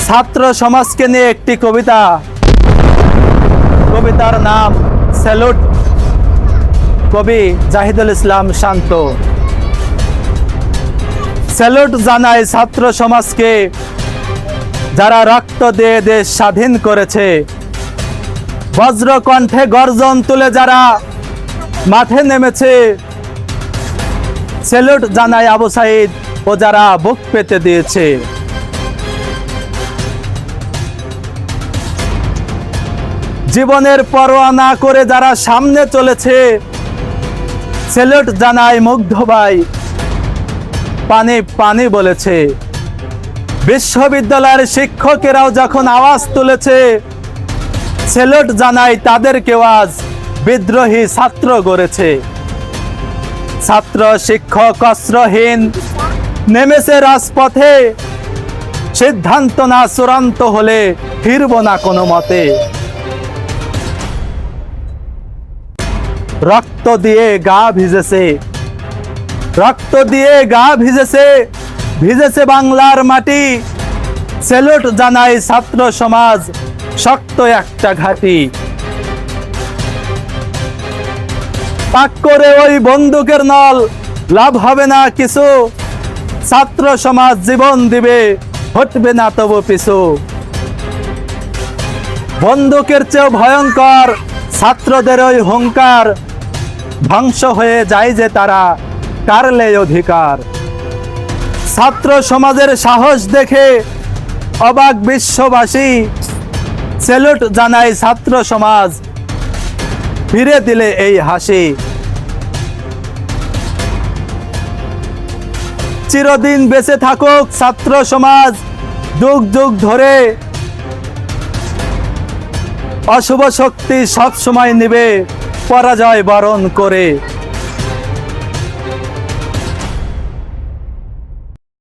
ছাত্র সমাজকে নিয়ে একটি কবিতা, কবিতার নাম স্যালুট, কবি জাহিদুল ইসলাম শান্ত। স্যালুট জানাই ছাত্র সমাজকে, যারা রক্ত দিয়ে দেশ স্বাধীন করেছে, বজ্র কণ্ঠে গর্জন তুলে যারা মাঠে নেমেছে। স্যালুট জানাই আবু সাইদ ও যারা বুক পেতে দিয়েছে। জীবনের পরোয়া না করে যারা সামনে চলেছে, স্যালুট জানাই মুগ্ধ ভাই, পানি পানি বলেছে। বিশ্ববিদ্যালয়ের শিক্ষকেরাও যখন আওয়াজ তুলেছে, স্যালুট জানাই তাদেরকেও আজ বিদ্রোহী ছাত্র গড়েছে। ছাত্র শিক্ষক অস্ত্রহীন নেমেছে রাজপথে, সিদ্ধান্ত না চূড়ান্ত হলে ফিরব না কোনো মতে। রক্ত দিয়ে গা ভিজেছে, রক্ত দিয়ে গা ভিজেছে, ভিজেছে বাংলার মাটি। স্যালুট জানাই ছাত্র সমাজ, শক্ত একটা ঘাঁটি। পাক করে ওই বন্দুকের নল, লাভ হবে না কিছু। ছাত্র সমাজ জীবন দিবে, হটবে না তবু পিছু। বন্দুকের চেয়েও ভয়ঙ্কর ছাত্রদের ওই হুঙ্কার, ধ্বংস হয়ে যায় যে তারা কারলে অধিকার। ছাত্র সমাজের সাহস দেখে অবাক বিশ্ববাসী, স্যালুট জানাই ছাত্র সমাজ, ফিরে দিলে এই হাসি। চিরদিন বেঁচে থাকুক ছাত্র সমাজ, যুগ যুগ ধরে। অশুভ শক্তি সব সময় নিবে পরাজয় বরণ করে।